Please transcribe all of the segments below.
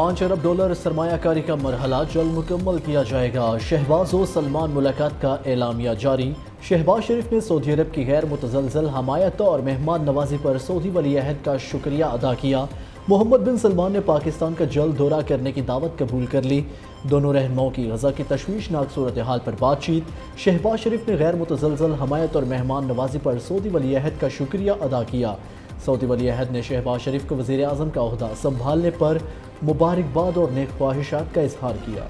$5 ارب سرمایہ کاری کا مرحلہ جلد مکمل کیا جائے گا۔ شہباز و سلمان ملاقات کا اعلامیہ جاری۔ شہباز شریف نے سعودی عرب کی غیر متزلزل حمایت اور مہمان نوازی پر سعودی ولی عہد کا شکریہ ادا کیا۔ محمد بن سلمان نے پاکستان کا جلد دورہ کرنے کی دعوت قبول کر لی۔ دونوں رہنماؤں کی غزہ کی تشویشناک صورتحال پر بات چیت۔ شہباز شریف نے غیر متزلزل حمایت اور مہمان نوازی پر سعودی ولی عہد کا شکریہ ادا کیا۔ سعودی ولی عہد نے شہباز شریف کو وزیر اعظم کا عہدہ سنبھالنے پر مبارکباد اور نیک خواہشات کا اظہار کیا۔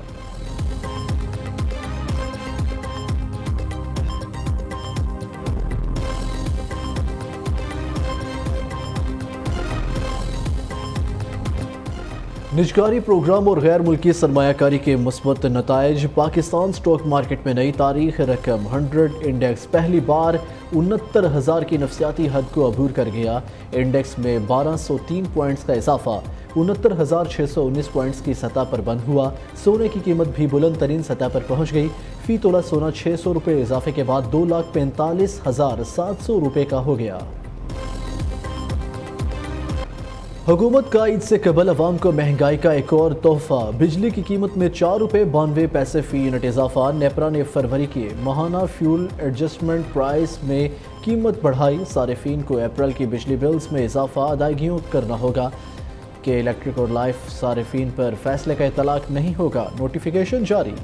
نجکاری پروگرام اور غیر ملکی سرمایہ کاری کے مثبت نتائج۔ پاکستان سٹاک مارکیٹ میں نئی تاریخ رقم 100 انڈیکس پہلی بار 69,000 کی نفسیاتی حد کو عبور کر گیا۔ انڈیکس میں 1203 پوائنٹس کا اضافہ 69,619 پوائنٹس کی سطح پر بند ہوا۔ سونے کی قیمت بھی بلند ترین سطح پر پہنچ گئی۔ فی تولہ سونا 600 روپے اضافے کے بعد 2,45,700 کا ہو گیا۔ حکومت کا عید سے قبل عوام کو مہنگائی کا ایک اور تحفہ۔ بجلی کی قیمت میں 4 روپے 92 پیسے فی یونٹ اضافہ۔ نیپرا نے فروری کے ماہانہ فیول ایڈجسٹمنٹ پرائس میں قیمت بڑھائی۔ صارفین کو اپریل کی بجلی بلز میں اضافہ ادائیگیوں کرنا ہوگا کہ الیکٹرک اور لائف صارفین پر فیصلے کا اطلاق نہیں ہوگا، نوٹیفیکیشن جاری۔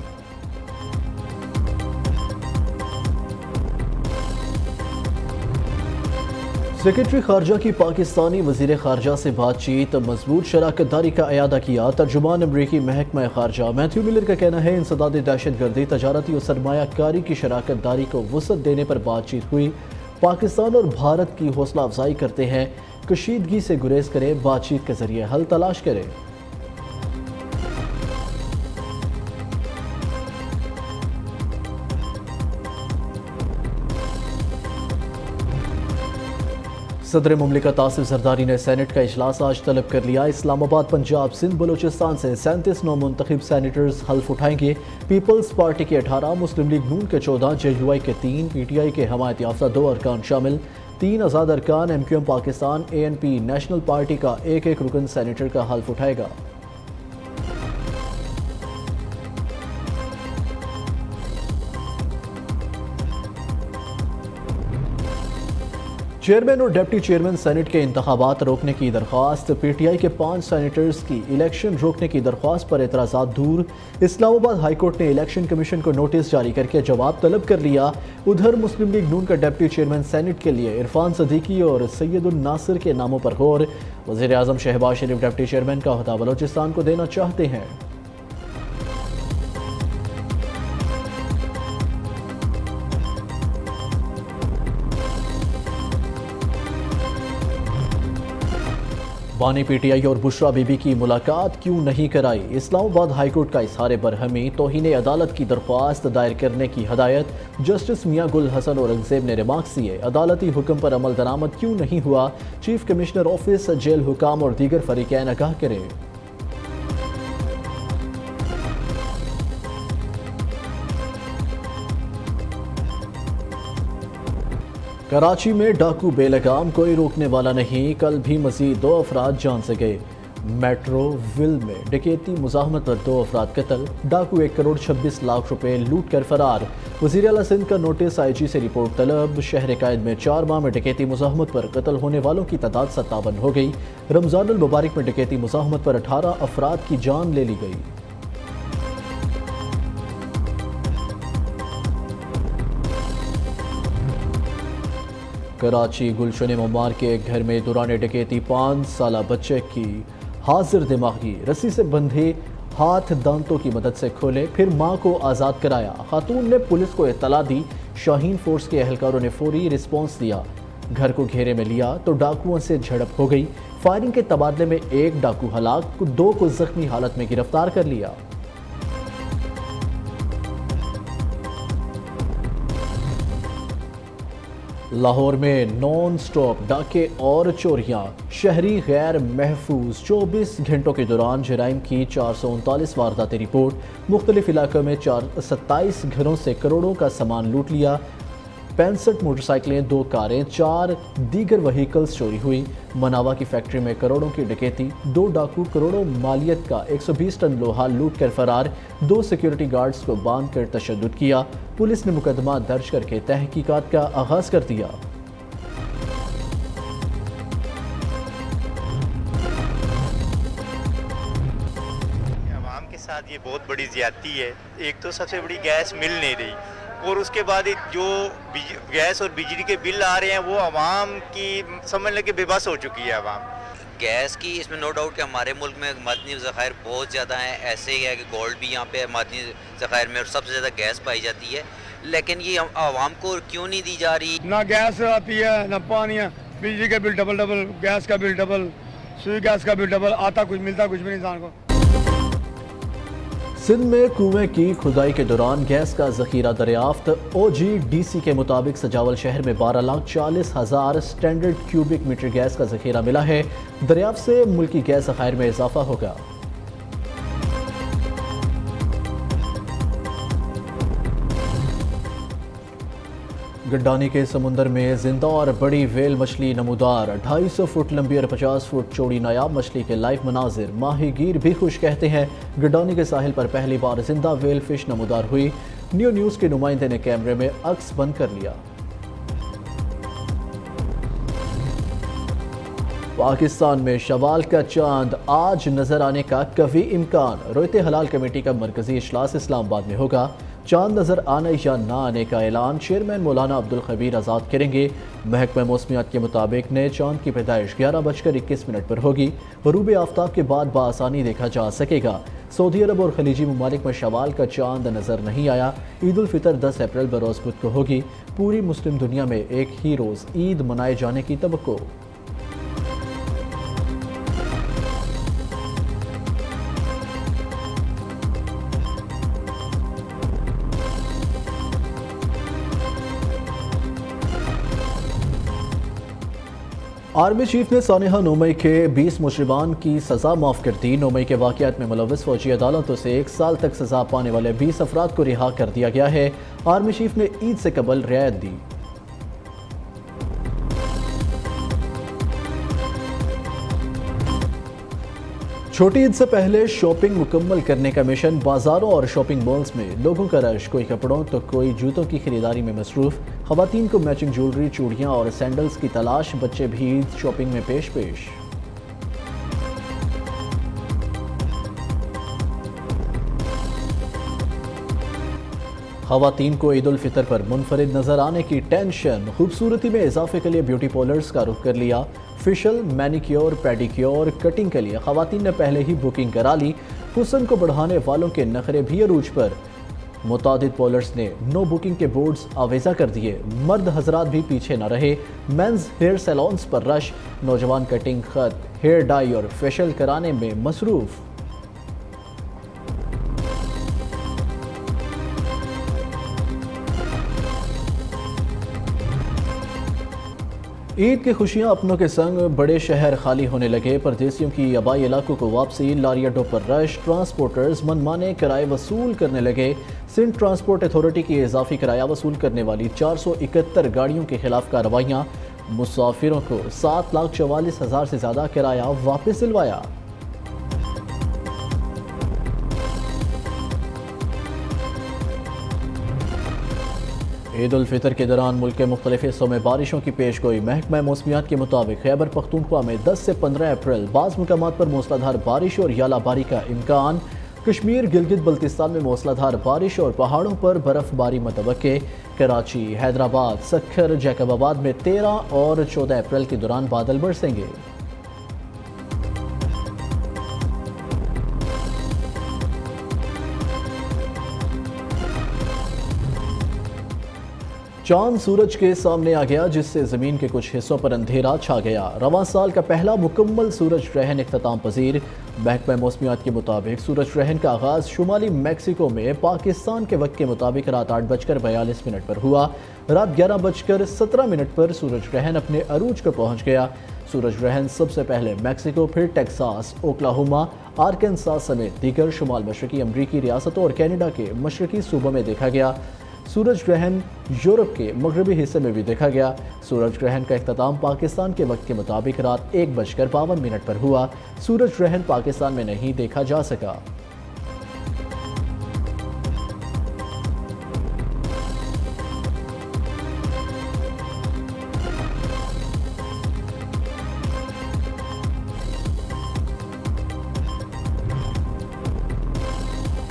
سیکرٹری خارجہ کی پاکستانی وزیر خارجہ سے بات چیت۔ مضبوط شراکت داری کا اعادہ کیا۔ ترجمان امریکی محکمہ خارجہ میتھیو ملر کا کہنا ہے انسداد دہشت گردی، تجارتی اور سرمایہ کاری کی شراکت داری کو وسعت دینے پر بات چیت ہوئی۔ پاکستان اور بھارت کی حوصلہ افزائی کرتے ہیں، کشیدگی سے گریز کریں، بات چیت کے ذریعے حل تلاش کریں۔ صدر مملکت آصف زرداری نے سینٹ کا اجلاس آج طلب کر لیا۔ اسلام آباد، پنجاب، سندھ، بلوچستان سے 37 نو منتخب سینیٹرز حلف اٹھائیں گے۔ پیپلز پارٹی کے 18، مسلم لیگ نون کے 14، جے یو آئی کے 3، پی ٹی آئی کے حمایت یافتہ 2 ارکان شامل۔ 3 آزاد ارکان۔ ایم کیو ایم پاکستان، اے این پی، نیشنل پارٹی کا ایک رکن سینیٹر کا حلف اٹھائے گا۔ چیئرمین اور ڈپٹی چیئرمین سینٹ کے انتخابات روکنے کی درخواست۔ پی ٹی آئی کے 5 سینیٹرز کی الیکشن روکنے کی درخواست پر اعتراضات دور۔ اسلام آباد ہائی کورٹ نے الیکشن کمیشن کو نوٹس جاری کر کے جواب طلب کر لیا۔ ادھر مسلم لیگ نون کا ڈپٹی چیئرمین سینٹ کے لیے عرفان صدیقی اور سید الناصر کے ناموں پر غور۔ وزیر اعظم شہباز شریف ڈپٹی چیئرمین کا عہدہ بلوچستان کو دینا چاہتے ہیں۔ بانی پی ٹی آئی اور بشرا بی بی کی ملاقات کیوں نہیں کرائی؟ اسلام آباد ہائی کورٹ کا اظہار برہمی، توہین عدالت کی درخواست دائر کرنے کی ہدایت۔ جسٹس میاں گل حسن اورنگزیب نے ریمارکس دیے، عدالتی حکم پر عمل درآمد کیوں نہیں ہوا؟ چیف کمشنر آفس جیل حکام اور دیگر فریقین آگاہ کریں۔ کراچی میں ڈاکو بے لگام، کوئی روکنے والا نہیں، کل بھی مزید 2 افراد جان سے گئے۔ میٹرو ول میں ڈکیتی مزاحمت پر 2 افراد قتل، ڈاکو 1 کروڑ 26 لاکھ روپے لوٹ کر فرار۔ وزیر اعلیٰ سندھ کا نوٹس، آئی جی سے رپورٹ طلب۔ شہر قائد میں 4 ماہ میں ڈکیتی مزاحمت پر قتل ہونے والوں کی تعداد 57 ہو گئی۔ رمضان المبارک میں ڈکیتی مزاحمت پر 18 افراد کی جان لے لی گئی۔ کراچی گلشن ممار کے ایک گھر میں دوران ڈکیتی 5 سالہ بچے کی حاضر دماغی، رسی سے بندھے ہاتھ دانتوں کی مدد سے کھولے، پھر ماں کو آزاد کرایا۔ خاتون نے پولیس کو اطلاع دی، شاہین فورس کے اہلکاروں نے فوری رسپانس دیا، گھر کو گھیرے میں لیا تو ڈاکوؤں سے جھڑپ ہو گئی۔ فائرنگ کے تبادلے میں 1 ڈاکو ہلاک، 2 کو زخمی حالت میں گرفتار کر لیا۔ لاہور میں نان سٹاپ ڈاکے اور چوریاں، شہری غیر محفوظ۔ 24 گھنٹوں کے دوران جرائم کی 439 وارداتیں رپورٹ، مختلف علاقوں میں 27 گھروں سے کروڑوں کا سامان لوٹ لیا۔ 65 मोटरसाइकिलें, 2 कारें, 4 दीगर व्हीकल्स चोरी हुई। मनावा की फैक्ट्री में करोड़ों की डकैती, 2 डाकू करोड़ों मालियत का 120 टन लोहा लूट कर फरार, 2 सिक्योरिटी गार्ड्स को बांध कर तशद्दुद किया। पुलिस ने मुकदमा दर्ज करके तहकीकात का आगाज कर दिया। साथ ये बहुत बड़ी ज्यादती है। एक तो सबसे बड़ी गैस मिल नहीं रही और उसके बाद जो गैस और बिजली के बिल आ रहे हैं वो आवाम की समझ लें कि बेबस हो चुकी है आवाम। गैस की इसमें नो डाउट कि हमारे मुल्क में मादनी ज़खायर बहुत ज़्यादा हैं। ऐसे ही है कि गोल्ड भी यहाँ पे है मादनी ज़खायर में और सबसे ज़्यादा गैस पाई जाती है, लेकिन ये आवाम को क्यों नहीं दी जा रही? ना गैस आती है ना पानी है, बिजली का बिल डबल, गैस का बिल डबल, सुई गैस का बिल डबल, आता कुछ मिलता कुछ भी नहीं इंसान को। सिंध में कुएं की खुदाई के दौरान गैस का जखीरा दरियाफ्त। OGDC के मुताबिक सजावल शहर में 12,40,000 स्टैंडर्ड क्यूबिक मीटर गैस का जखीरा मिला है। दरियाफ्त से मुल्की गैस ज़खायर में इजाफा होगा। गड्डानी के समुंदर में जिंदा और बड़ी वेल मछली नमूदार, 250 फुट लंबी और 50 फुट चौड़ी नायाब मछली के लाइव मनाजिर माहीगीर भी खुश कहते हैं। गड्डानी के साहिल पर पहली बार जिंदा वेल फिश नमूदार हुई। न्यूज़ के नुमाइंदे ने कैमरे में अक्स बंद कर लिया। पाकिस्तान में शवाल का चांद आज नजर आने का कभी इम्कान। रोयते हलाल कमेटी का मरकजी इजलास इस्लामाबाद में होगा। चांद नजर आने या ना आने का ऐलान चेयरमैन मौलाना अब्दुल खबीर आज़ाद करेंगे। महकमा मौसमियात के मुताबिक नए चांद की पैदाइश 11:21 पर होगी। गरूब आफ्ताब के बाद बआसानी देखा जा सकेगा। सऊदी अरब और खलीजी ममालिक में शवाल का चांद नजर नहीं आया। ईद उल फितर 10 अप्रैल बरोज़ बुध को होगी। पूरी मुस्लिम दुनिया में एक ही रोज़ ईद मनाए जाने की तवक्को। आर्मी चीफ ने सानिहा 9 मई के 20 मुजरिमान की सज़ा माफ़ कर दी। 9 मई के वाक़यात में मुलव्वस फौजी अदालतों से 1 साल तक सज़ा पाने वाले 20 अफराद को रिहा कर दिया गया है। आर्मी चीफ ने ईद से कबल रियायत दी। छोटी ईद से पहले शॉपिंग मुकम्मल करने का मिशन। बाजारों और शॉपिंग मॉल्स में लोगों का रश, कोई कपड़ों तो कोई जूतों की खरीदारी में मसरूफ़। ख़वातीन को मैचिंग ज्वेलरी, चूड़ियाँ और सैंडल्स की तलाश। बच्चे भी ईद शॉपिंग में पेश। ख़वातीन को ईद उल फितर पर मुनफरिद नजर आने की टेंशन। खूबसूरती में इजाफे के लिए ब्यूटी पार्लर्स का रुख कर लिया। फेशियल, मैनिक्योर, पेडिक्योर, कटिंग के लिए ख़वातीन ने पहले ही बुकिंग करा ली। हुस्न को बढ़ाने वालों के नखरे भी अरूज पर। मुतादिद पार्लर्स ने नो बुकिंग के बोर्ड्स आवेजा कर दिए। मर्द हजरात भी पीछे न रहे। मेंस हेयर सैलून्स पर रश। नौजवान कटिंग, खत, हेयर डाई और फेशियल कराने में मसरूफ़। ईद की खुशियां अपनों के संग, बड़े शहर खाली होने लगे। परदेसियों की आबाई इलाकों को वापसी। लारी अड्डों पर रश। ट्रांसपोर्टर्स मनमाने किराए वसूल करने लगे। सिंध ट्रांसपोर्ट अथॉरिटी की इजाफी किराया वसूल करने वाली 471 गाड़ियों के खिलाफ कार्रवाइयाँ। मुसाफिरों को 7,44,000 से ज़्यादा किराया वापस दिलवाया। ईद उल फितर के दौरान मुल्क के मुख्तलिफ हिस्सों में बारिशों की पेश गोई। महकमा मौसमियात के मुताबिक खैबर पख्तूनख्वा में 10 से 15 अप्रैल बाज़ मकामात पर मूसलाधार बारिश और यालाबारी का इम्कान। कश्मीर, गिलगित बल्तिस्तान में मूसलाधार बारिश और पहाड़ों पर बर्फबारी मुतवक्के। कराची, हैदराबाद, सक्खर, जैकबाबाद में 13 और 14 अप्रैल के दौरान बादल बरसेंगे। चांद सूरज के सामने आ गया, जिससे ज़मीन के कुछ हिस्सों पर अंधेरा छा गया। रवां साल का पहला मुकम्मल सूरज ग्रहण इख्तिताम पजीर। महकमा मौसमियात के मुताबिक सूरज ग्रहण का आगाज़ शुमाली मैक्सिको में पाकिस्तान के वक्त के मुताबिक रात 8:42 पर हुआ। रात 11:17 पर सूरज ग्रहण अपने अरूज पर पहुँच गया। सूरज ग्रहण सबसे पहले मैक्सिको, फिर टेक्सास, ओक्लाहोमा, आर्कनसास समेत दीगर शुमाल मशरकी अमरीकी रियासतों और कैनेडा के मशरकी सूबों में देखा गया। सूरज ग्रहण यूरोप के मगरबी हिस्से में भी देखा गया। सूरज ग्रहण का इख्तिताम पाकिस्तान के वक्त के मुताबिक रात 1:52 पर हुआ। सूरज ग्रहण पाकिस्तान में नहीं देखा जा सका।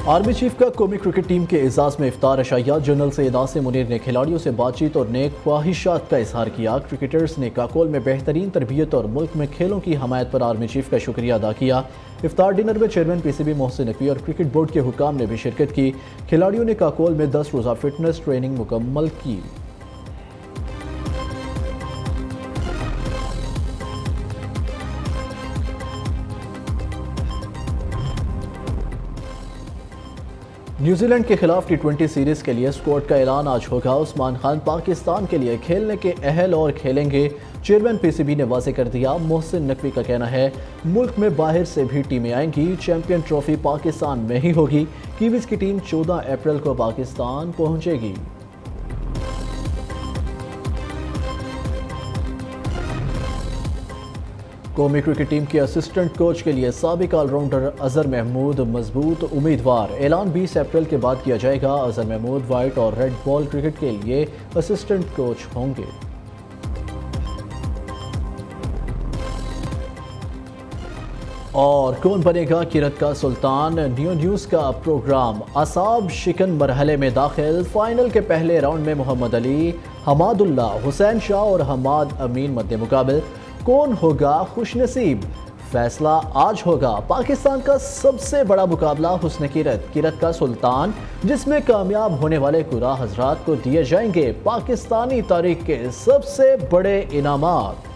आर्मी चीफ का कौमी क्रिकेट टीम के एजाज में इफ्तार अशाया। जनरल सैयद आसिम मुनीर ने खिलाड़ियों से बातचीत और नेक ख्वाहिशात का इजहार किया। क्रिकेटर्स ने काकोल में बेहतरीन तरबियत और मुल्क में खेलों की हमायत पर आर्मी चीफ का शुक्रिया अदा किया। इफ्तार डिनर में चेयरमैन पीसीबी मोहसिन नकवी और क्रिकेट बोर्ड के हुकाम ने भी शिरकत की। खिलाड़ियों ने काकोल में 10 रोज़ा फिटनेस ट्रेनिंग मुकम्मल की। न्यूजीलैंड के खिलाफ T20 सीरीज के लिए स्क्वाड का ऐलान आज होगा। उस्मान खान पाकिस्तान के लिए खेलने के अहल और खेलेंगे। चेयरमैन पीसीबी ने वाज़ेह कर दिया। मोहसिन नकवी का कहना है मुल्क में बाहर से भी टीमें आएंगी। चैंपियन ट्रॉफी पाकिस्तान में ही होगी। कीवीज की टीम 14 अप्रैल को पाकिस्तान पहुंचेगी। कौमी क्रिकेट टीम के असिस्टेंट कोच के लिए साबिक ऑलराउंडर अजहर महमूद मजबूत उम्मीदवार। ऐलान 20 अप्रैल के बाद किया जाएगा। अजहर महमूद वाइट और रेड बॉल क्रिकेट के लिए असिस्टेंट कोच होंगे। और कौन बनेगा किरत का सुल्तान, न्यू न्यूज़ का प्रोग्राम असाब शिकन मरहले में दाखिल। फाइनल के पहले राउंड में मोहम्मद अली, हमादुल्ला, हुसैन शाह और हमाद अमीन मद्दे मुकाबिल। कौन होगा खुशनसीब, फैसला आज होगा। पाकिस्तान का सबसे बड़ा मुकाबला हुस्न किरत का सुल्तान, जिसमें कामयाब होने वाले कुरा हजरात को दिए जाएंगे पाकिस्तानी तारीख के सबसे बड़े इनामात।